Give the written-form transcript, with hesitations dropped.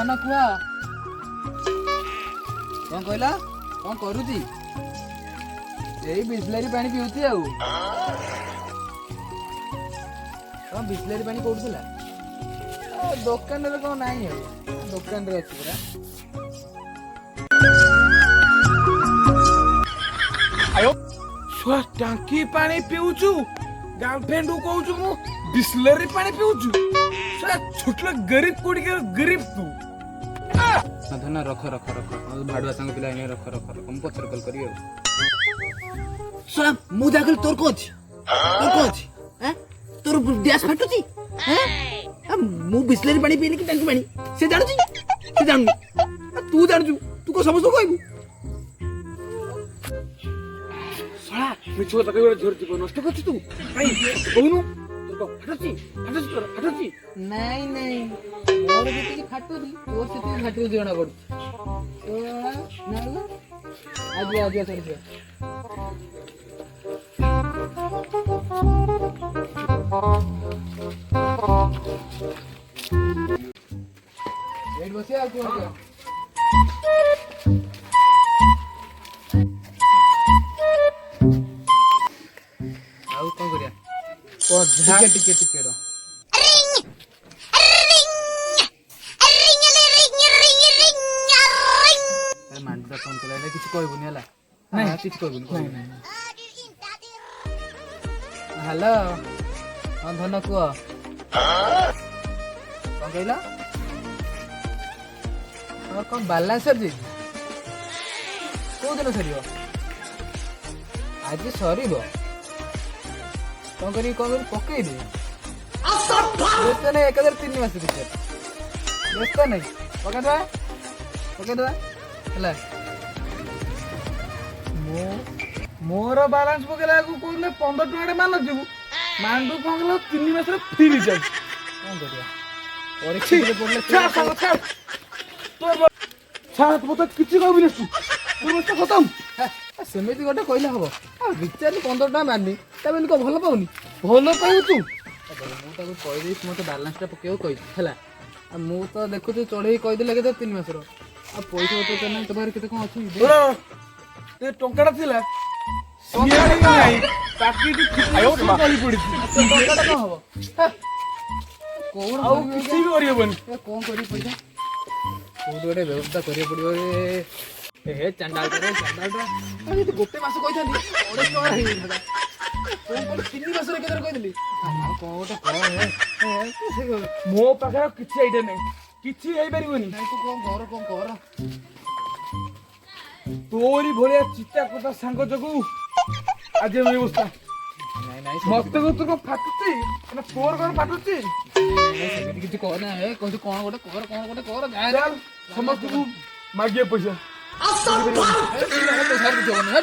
ଧନ କୁହ କଣ କହିଲା କଣ କରୁଛି? ଏଇ ବିସ୍ଲେରୀ ପାଣି ପିଉଛି ଆଉ। କଣ ବିସ୍ଲେରୀ ପାଣି କୋଉଠିଥିଲା? ଦୋକାନରେ କଣ ନାହିଁ ଆଉ ଦୋକାନରେ ଅଛି ପୁରା। ଛୁଆ ଟାଙ୍କି ପାଣି ପିଉଛୁ ଗାର୍ଲଫ୍ରେଣ୍ଡ କହୁଛୁ ମୁଁ ବିସ୍ଲେରୀ ପାଣି ପିଉଛୁ। ଛୋଟ ଗରିବ କୋଡିକା ଗରିବ ତୁ। ଧନ ରଖ ରଖ ରଖ ଭାଡୁଆ ସାଙ୍ଗ ପିଲା ଏନେ ରଖ ରଖ ରଖ ମୁଁ ପଛରେ କଲ୍ କରିବି ଆଉ। ଶଳା ମୁଁ ଯାହା କହିଲି ତୋର କଣ ଅଛି? ତୋର କଣ ଅଛି? ତୋର ଗ୍ୟାସ୍ ଫାଟୁଛି? ମୁଁ ବିସ୍ଲେରୀ ପାଣି ପିଇନି କି ଟାଙ୍କି ପାଣି ସେ ଜାଣୁଛି ସେ ଜାଣୁନି ତୁ ଜାଣୁଛୁ ତୁ କଣ ସମସ୍ତଙ୍କୁ କହିବୁ? ଶଳା ମିଛ କଥା କହିବାର ଝୋର ଯିବ ନଷ୍ଟ କରୁଛୁ ତୁ କାଇଁ କହୁନୁ ତୋର ଫାଟୁଛି ଫାଟୁଛି ତୋର ଫାଟୁଛି? ନାଇଁ ନାଇଁ ମୋର ଯେତିକି ଫାଟୁଛି ତୋର ସେତିକି ଫାଟୁଛି ଜଣା ପଡୁଛି। ଆଜି ଆଜି ସରିଯିବ। ଏଇଠି ବସିବା ଆଉ କଣ କରିବା? ଆଉ କଣ କରିବା? ଟିକେ ଟିକେ ରହ। ମାଣ୍ଡୁଟା ଫୋନ କଲା ଏଇଟା କିଛି କହିବୁନି ହେଲା? କିଛି କହିବୁନି। ହ୍ୟାଲୋ ହଁ ଧନ କୁହ କଣ କହିଲ? ତମର କଣ ବାଲାନ୍ସ ଅଛି? କୋଉ ଦିନ ସରିବ? ଆଜି ସରିବ? କଣ କରିବି ପକେଇଦେବି? ବ୍ୟସ୍ତ ନାହିଁ ଏକାଥରେ 3 ମାସ ଭିତରେ ବ୍ୟସ୍ତ ନାହିଁ ପକେଇଦବା ହେଲା। ମୋର ବାଲାନ୍ସ ପକେଇଲାକୁ କହୁଥିଲେ 15 ଟଙ୍କାଟେ ମାନ ଯିବୁ ମାଣ୍ଡୁ କଣ କଲା 3 ମାସରେ ଫ୍ରି ରିଚାର୍ଜ। କଣ କରିବା ପରିସ୍ଥିତିରେ ପଡିଲେ ମତେ କିଛି କହିବୁନି ତୁ ଖତମ। ସେମିତି ଗୋଟେ କହିଲେ ହବ? ରିଚାର୍ଜ 15 ଟଙ୍କା ମାରିନି ତା ବୋଲି କଣ ଭଲ ପାଉନି? ଭଲ ପାଇବୁ ତୁ? ମୁଁ ତାକୁ କହିଦେଇଛି ମତେ ବାଲାନ୍ସ ଟା ପକେଇବାକୁ କହିଛି ହେଲା। ଆଉ ମୁଁ ତ ଦେଖୁଛି ଚଢେଇ କହିଦେଲେ କେତେ 3 ମାସର ଆଉ ପଇସା ପତ୍ର ତ ନାହିଁ। ତୋ ପାଖରେ କେତେ କଣ ଅଛି? ଟଙ୍କାଟା ଥିଲା ନାହିଁ ଚାକିରି ଗଳି ପଡିଛି। ଟଙ୍କାଟା କଣ ହବ? କଣ ଆଉ କିଛି ବି କରିହବନି। କଣ କରିବି ପଇସା କୋଉଠି ଗୋଟେ ବ୍ୟବସ୍ଥା କରିବାକୁ ପଡିବ। ଚାଣ୍ଡାଳଟା ଯଦି ଗୋଟେ ମାସ କହିଥାନ୍ତି 250 ଟଙ୍କା ହେଇଯାଇଥାନ୍ତା। କଣ 3 ମାସରେ କେତେ କହିଦେଲି? କଣ ଗୋଟେ ମୋ ପାଖରେ ଆଉ କିଛି ଆଇଡିଆ ନାହିଁ କିଛି ହେଇପାରିବନି। ତୁ କଣ କର ତୋରି ଭଳିଆ ଚିତା କଥା ସାଙ୍ଗ ଯୋଗୁ ଆଜି ଆମ ଅବସ୍ଥା। ମତେ ତୁ କଣ ଫାଟୁଛି ତୋର କଣ ଫାଟୁଛି? ସେମିତି କିଛି କହନା କହୁଛୁ କଣ ଗୋଟେ କର ସମସ୍ତଙ୍କୁ ମାଗିବା ପଇସା। ପଇସା କିଛି ହବନି।